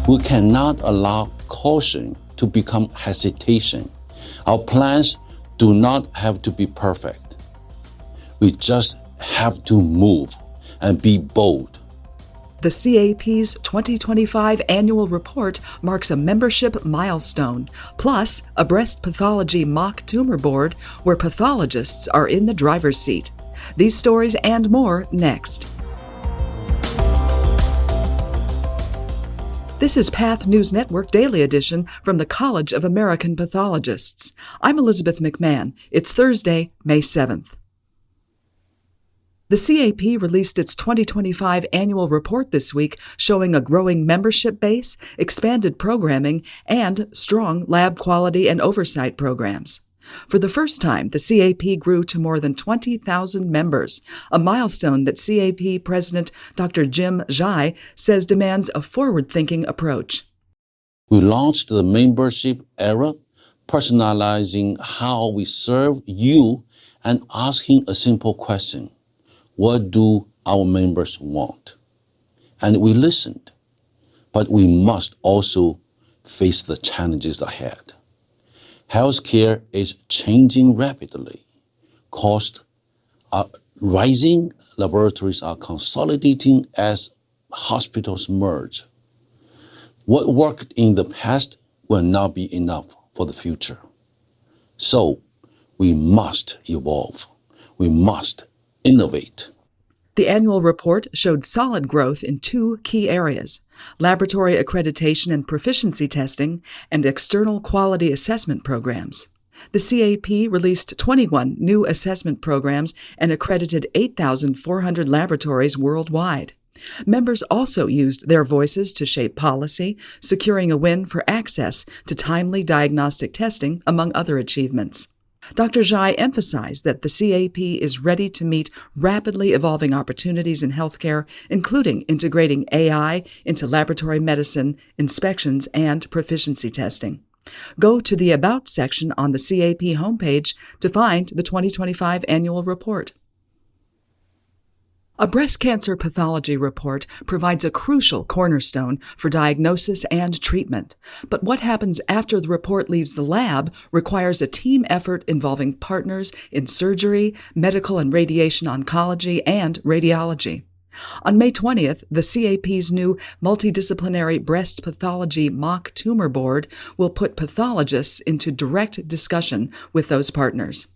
We cannot allow caution to become hesitation. Our plans do not have to be perfect. We just have to move and be bold. The CAP's 2025 annual report marks a membership milestone, plus a breast pathology mock tumor board where pathologists are in the driver's seat. These stories and more next. This is Path News Network Daily Edition from the College of American Pathologists. I'm Elizabeth McMahon. It's Thursday, May 7th. The CAP released its 2025 annual report this week showing a growing membership base, expanded programming, and strong lab quality and oversight programs. For the first time, the CAP grew to more than 20,000 members, a milestone that CAP President Dr. Jim Zhai says demands a forward-thinking approach. We launched the membership era, personalizing how we serve you and asking a simple question. What do our members want? And we listened, but we must also face the challenges ahead. Healthcare is changing rapidly. Costs are rising, laboratories are consolidating as hospitals merge. What worked in the past will not be enough for the future. So we must evolve. We must innovate. The annual report showed solid growth in two key areas: laboratory accreditation and proficiency testing, and external quality assessment programs. The CAP released 21 new assessment programs and accredited 8,400 laboratories worldwide. Members also used their voices to shape policy, securing a win for access to timely diagnostic testing, among other achievements. Dr. Zhai emphasized that the CAP is ready to meet rapidly evolving opportunities in healthcare, including integrating AI into laboratory medicine, inspections, and proficiency testing. Go to the About section on the CAP homepage to find the 2025 annual report. A breast cancer pathology report provides a crucial cornerstone for diagnosis and treatment. But what happens after the report leaves the lab requires a team effort involving partners in surgery, medical and radiation oncology, and radiology. On May 20th, the CAP's new multidisciplinary breast pathology mock tumor board will put pathologists into direct discussion with those partners.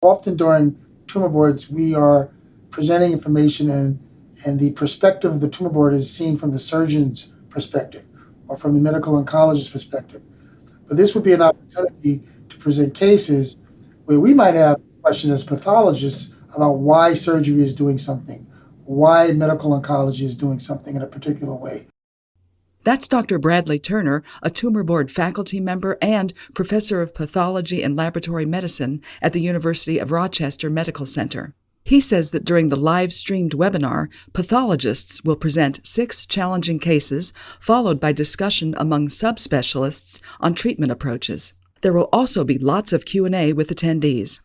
Often during tumor boards, we are presenting information and the perspective of the tumor board is seen from the surgeon's perspective or from the medical oncologist's perspective. But this would be an opportunity to present cases where we might have questions as pathologists about why surgery is doing something, why medical oncology is doing something in a particular way. That's Dr. Bradley Turner, a tumor board faculty member and professor of pathology and laboratory medicine at the University of Rochester Medical Center. He says that during the live-streamed webinar, pathologists will present 6 challenging cases, followed by discussion among subspecialists on treatment approaches. There will also be lots of Q&A with attendees.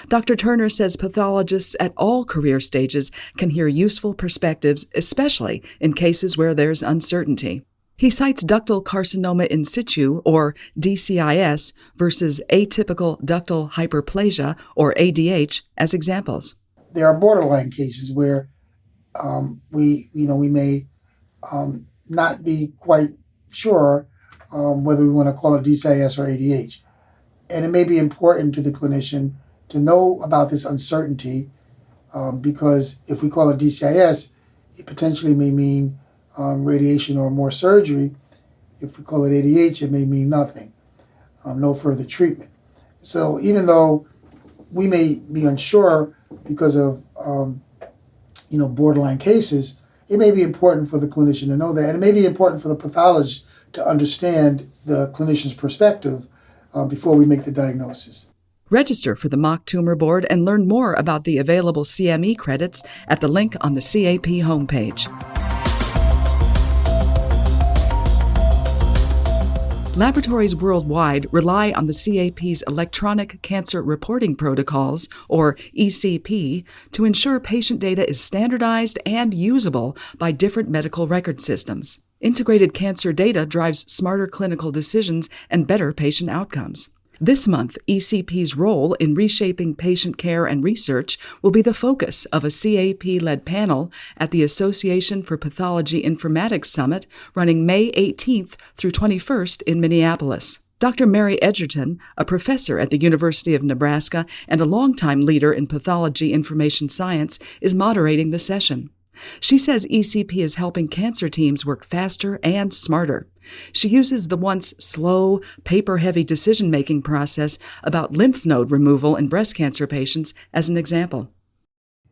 Dr. Turner says pathologists at all career stages can hear useful perspectives, especially in cases where there's uncertainty. He cites ductal carcinoma in situ, or DCIS, versus atypical ductal hyperplasia, or ADH, as examples. There are borderline cases where we may not be quite sure whether we want to call it DCIS or ADH. And it may be important to the clinician to know about this uncertainty because if we call it DCIS, it potentially may mean radiation or more surgery. If we call it ADH, it may mean nothing, no further treatment. So even though we may be unsure because of borderline cases, it may be important for the clinician to know that, and it may be important for the pathologist to understand the clinician's perspective before we make the diagnosis. Register for the mock tumor board and learn more about the available CME credits at the link on the CAP homepage. Laboratories worldwide rely on the CAP's Electronic Cancer Reporting Protocols, or ECP, to ensure patient data is standardized and usable by different medical record systems. Integrated cancer data drives smarter clinical decisions and better patient outcomes. This month, ECP's role in reshaping patient care and research will be the focus of a CAP-led panel at the Association for Pathology Informatics Summit running May 18th through 21st in Minneapolis. Dr. Mary Edgerton, a professor at the University of Nebraska and a longtime leader in pathology information science, is moderating the session. She says ECP is helping cancer teams work faster and smarter. She uses the once slow, paper-heavy decision-making process about lymph node removal in breast cancer patients as an example.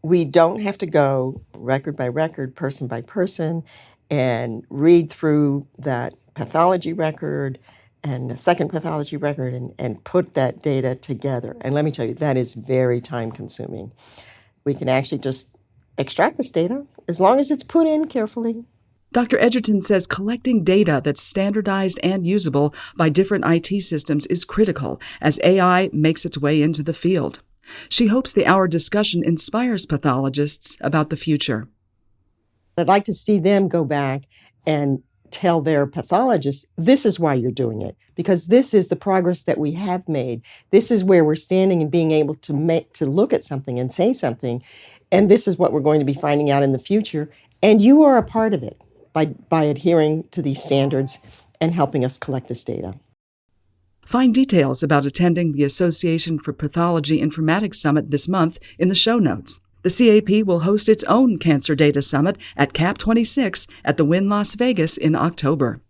We don't have to go record by record, person by person, and read through that pathology record and a second pathology record and put that data together. And let me tell you, that is very time-consuming. We can actually just extract this data as long as it's put in carefully. Dr. Edgerton says collecting data that's standardized and usable by different IT systems is critical as AI makes its way into the field. She hopes the hour discussion inspires pathologists about the future. I'd like to see them go back and tell their pathologists, this is why you're doing it, because this is the progress that we have made. This is where we're standing and being able to look at something and say something, and this is what we're going to be finding out in the future, and you are a part of it by adhering to these standards and helping us collect this data. Find details about attending the Association for Pathology Informatics Summit this month in the show notes. The CAP will host its own Cancer Data Summit at CAP 26 at the Wynn Las Vegas in October.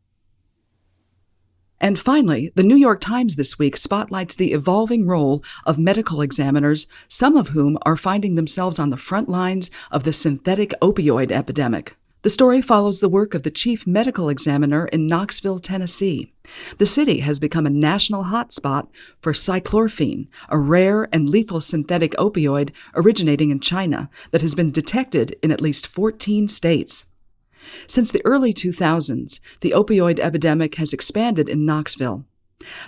And finally, the New York Times this week spotlights the evolving role of medical examiners, some of whom are finding themselves on the front lines of the synthetic opioid epidemic. The story follows the work of the chief medical examiner in Knoxville, Tennessee. The city has become a national hotspot for cyclorphine, a rare and lethal synthetic opioid originating in China that has been detected in at least 14 states. Since the early 2000s, the opioid epidemic has expanded in Knoxville.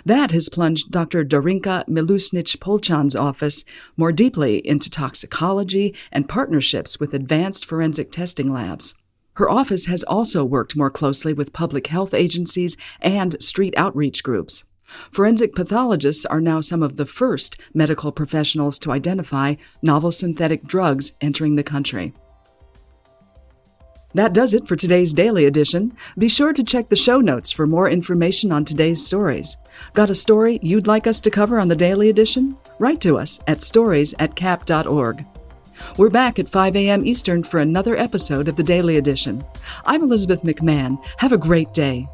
That has plunged Dr. Darinka Milusnich-Polchan's office more deeply into toxicology and partnerships with advanced forensic testing labs. Her office has also worked more closely with public health agencies and street outreach groups. Forensic pathologists are now some of the first medical professionals to identify novel synthetic drugs entering the country. That does it for today's Daily Edition. Be sure to check the show notes for more information on today's stories. Got a story you'd like us to cover on the Daily Edition? Write to us at stories@cap.org. We're back at 5 a.m. Eastern for another episode of the Daily Edition. I'm Elizabeth McMahon. Have a great day.